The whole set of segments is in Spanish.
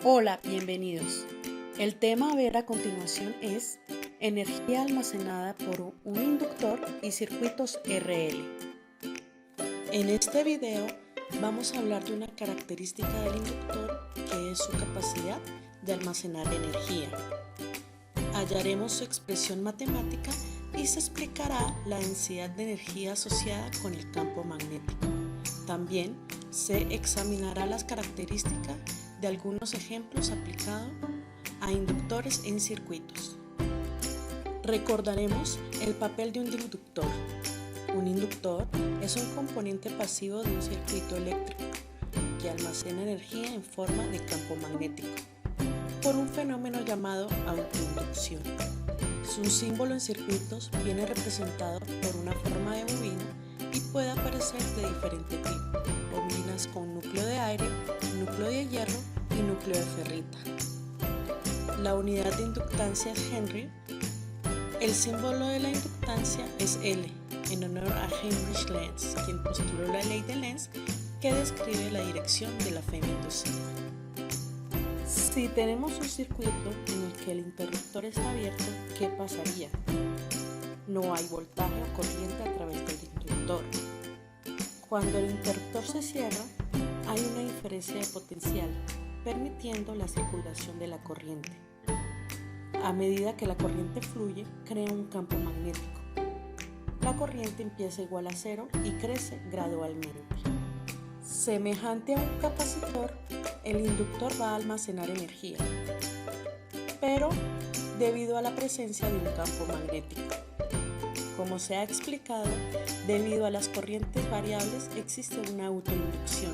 Hola, bienvenidos. El tema a ver a continuación es energía almacenada por un inductor y circuitos RL. En este video vamos a hablar de una característica del inductor que es su capacidad de almacenar energía. Hallaremos su expresión matemática y se explicará la densidad de energía asociada con el campo magnético. También se examinará las características de algunos ejemplos aplicados a inductores en circuitos. Recordaremos el papel de un inductor. Un inductor es un componente pasivo de un circuito eléctrico que almacena energía en forma de campo magnético por un fenómeno llamado autoinducción. Su símbolo en circuitos viene representado por una forma de bobina y puede aparecer de diferente tipo: bobinas con núcleo de aire, núcleo de hierro y núcleo de ferrita. La unidad de inductancia es Henry. El símbolo de la inductancia es L, en honor a Heinrich Lenz, quien postuló la ley de Lenz que describe la dirección de la fema inducida. Si tenemos un circuito en el que el interruptor está abierto, ¿qué pasaría? No hay voltaje o corriente a través del inductor. Cuando el interruptor se cierra, hay una diferencia de potencial, permitiendo la circulación de la corriente. A medida que la corriente fluye, crea un campo magnético. La corriente empieza igual a cero y crece gradualmente. Semejante a un capacitor, el inductor va a almacenar energía, pero debido a la presencia de un campo magnético. Como se ha explicado, debido a las corrientes variables existe una autoinducción.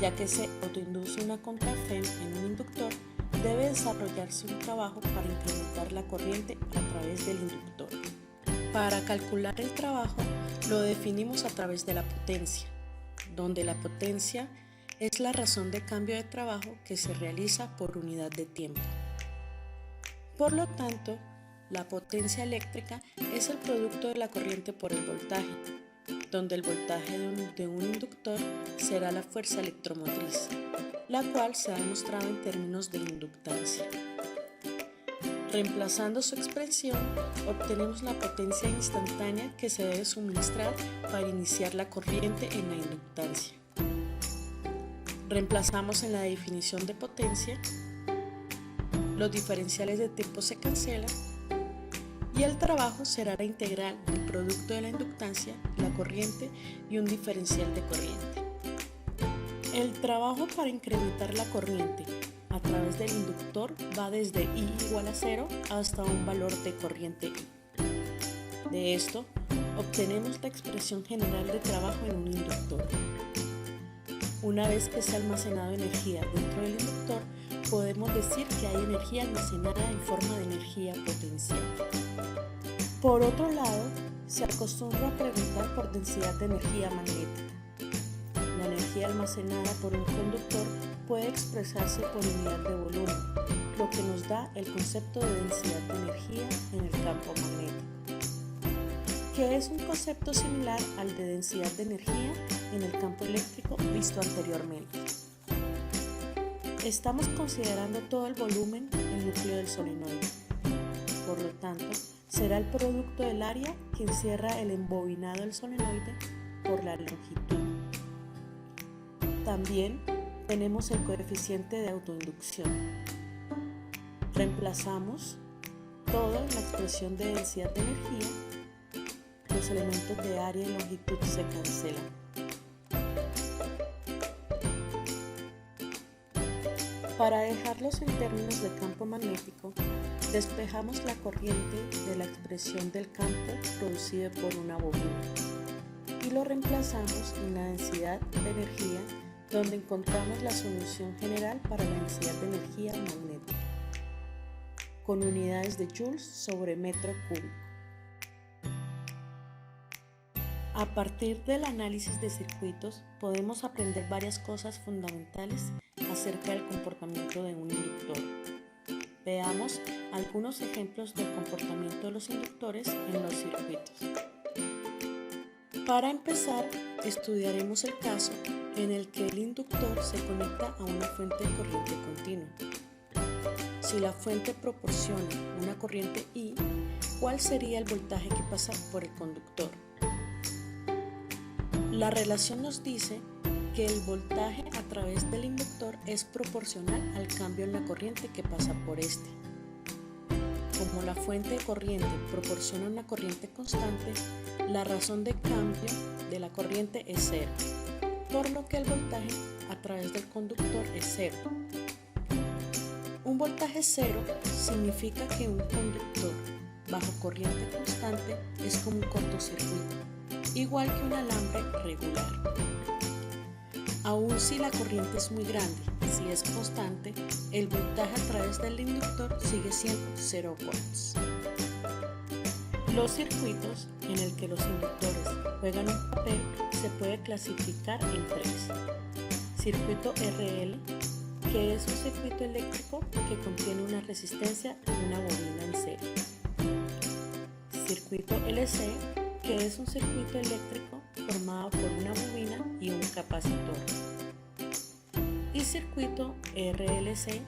Ya que se autoinduce una contrafem en un inductor, debe desarrollarse un trabajo para incrementar la corriente a través del inductor. Para calcular el trabajo, lo definimos a través de la potencia, donde la potencia es la razón de cambio de trabajo que se realiza por unidad de tiempo. Por lo tanto, la potencia eléctrica es el producto de la corriente por el voltaje, donde el voltaje de un inductor será la fuerza electromotriz, la cual se ha demostrado en términos de inductancia. Reemplazando su expresión, obtenemos la potencia instantánea que se debe suministrar para iniciar la corriente en la inductancia. Reemplazamos en la definición de potencia, los diferenciales de tiempo se cancelan y el trabajo será la integral del producto de la inductancia, la corriente y un diferencial de corriente. El trabajo para incrementar la corriente a través del inductor va desde I igual a 0 hasta un valor de corriente I. De esto, obtenemos la expresión general de trabajo en un inductor. Una vez que se ha almacenado energía dentro del inductor, podemos decir que hay energía almacenada en forma de energía potencial. Por otro lado, se acostumbra a preguntar por densidad de energía magnética. La energía almacenada por un conductor puede expresarse por unidad de volumen, lo que nos da el concepto de densidad de energía en el campo magnético, que es un concepto similar al de densidad de energía en el campo eléctrico visto anteriormente. Estamos considerando todo el volumen del núcleo del solenoide. Por lo tanto, será el producto del área que encierra el embobinado del solenoide por la longitud. También tenemos el coeficiente de autoinducción. Reemplazamos todo en la expresión de densidad de energía. Los elementos de área y longitud se cancelan. Para dejarlos en términos de campo magnético, despejamos la corriente de la expresión del campo producido por una bobina y lo reemplazamos en la densidad de energía, donde encontramos la solución general para la densidad de energía magnética, con unidades de joules sobre metro cúbico. A partir del análisis de circuitos, podemos aprender varias cosas fundamentales acerca del comportamiento de un inductor. Veamos algunos ejemplos del comportamiento de los inductores en los circuitos. Para empezar, estudiaremos el caso en el que el inductor se conecta a una fuente de corriente continua. Si la fuente proporciona una corriente I, ¿cuál sería el voltaje que pasa por el conductor? La relación nos dice que el voltaje a través del inductor es proporcional al cambio en la corriente que pasa por este. Como la fuente de corriente proporciona una corriente constante, la razón de cambio de la corriente es cero, por lo que el voltaje a través del conductor es cero. Un voltaje cero significa que un conductor bajo corriente constante es como un cortocircuito, igual que un alambre regular. Aun si la corriente es muy grande, si es constante, el voltaje a través del inductor sigue siendo 0 volts. Los circuitos en el que los inductores juegan un papel se puede clasificar en tres. Circuito RL, que es un circuito eléctrico que contiene una resistencia y una bobina en serie. Circuito LC, que es un circuito eléctrico formado por una bobina y un capacitor. Y circuito RLC,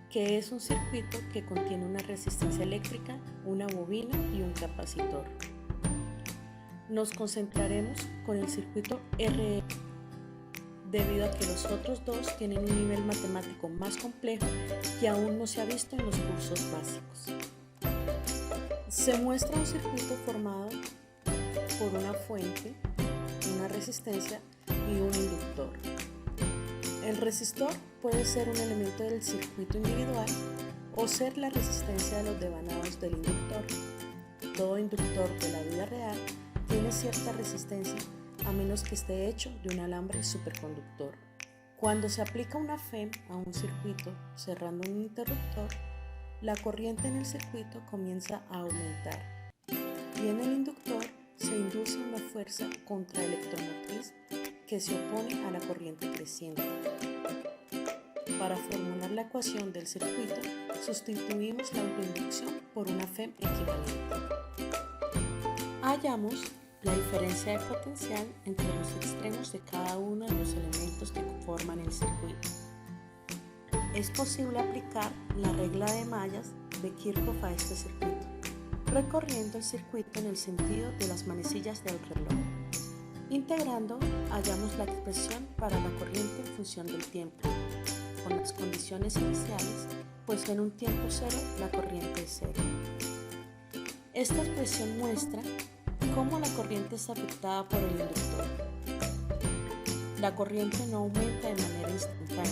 que es un circuito que contiene una resistencia eléctrica, una bobina y un capacitor. Nos concentraremos con el circuito RL, debido a que los otros dos tienen un nivel matemático más complejo que aún no se ha visto en los cursos básicos. Se muestra un circuito formado por una fuente, una resistencia y un inductor. El resistor puede ser un elemento del circuito individual o ser la resistencia de los devanados del inductor. Todo inductor de la vida real tiene cierta resistencia a menos que esté hecho de un alambre superconductor. Cuando se aplica una FEM a un circuito cerrando un interruptor, la corriente en el circuito comienza a aumentar y en el inductor se induce una fuerza contraelectromotriz que se opone a la corriente creciente. Para formular la ecuación del circuito, sustituimos la autoinducción por una FEM equivalente. Hallamos la diferencia de potencial entre los extremos de cada uno de los elementos que forman el circuito. Es posible aplicar la regla de mallas de Kirchhoff a este circuito, recorriendo el circuito en el sentido de las manecillas del reloj. Integrando, hallamos la expresión para la corriente en función del tiempo, con las condiciones iniciales, pues en un tiempo cero la corriente es cero. Esta expresión muestra cómo la corriente es afectada por el inductor. La corriente no aumenta de manera instantánea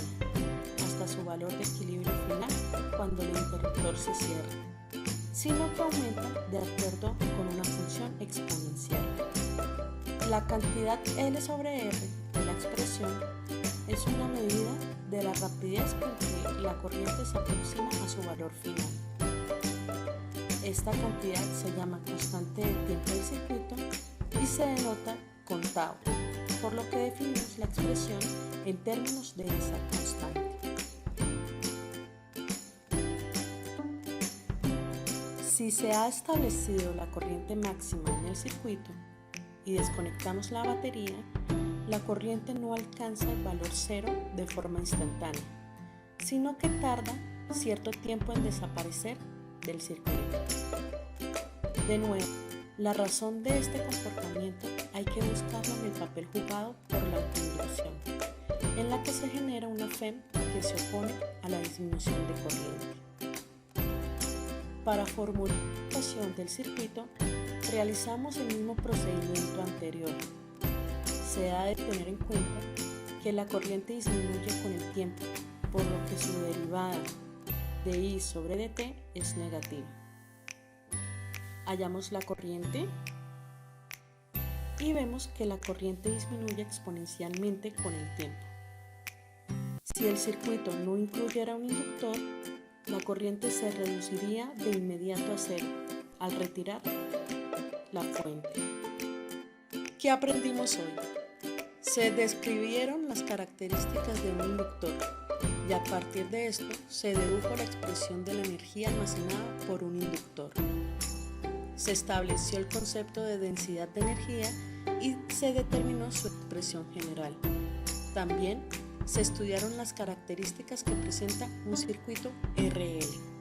hasta su valor de equilibrio final cuando el interruptor se cierra, sino que aumenta de acuerdo con una función exponencial. La cantidad L sobre R de la expresión es una medida de la rapidez con que la corriente se aproxima a su valor final. Esta cantidad se llama constante de tiempo del circuito y se denota con tau, por lo que definimos la expresión en términos de esa constante. Si se ha establecido la corriente máxima en el circuito y desconectamos la batería, la corriente no alcanza el valor cero de forma instantánea, sino que tarda cierto tiempo en desaparecer del circuito. De nuevo, la razón de este comportamiento hay que buscarla en el papel jugado por la autoinducción, en la que se genera una FEM que se opone a la disminución de corriente. Para formular la ecuación del circuito, realizamos el mismo procedimiento anterior. Se ha de tener en cuenta que la corriente disminuye con el tiempo, por lo que su derivada de I sobre dt es negativa. Hallamos la corriente y vemos que la corriente disminuye exponencialmente con el tiempo. Si el circuito no incluyera un inductor, la corriente se reduciría de inmediato a cero al retirar la fuente. ¿Qué aprendimos hoy? Se describieron las características de un inductor y a partir de esto se dedujo la expresión de la energía almacenada por un inductor. Se estableció el concepto de densidad de energía y se determinó su expresión general. También se estudiaron las características que presenta un circuito RL.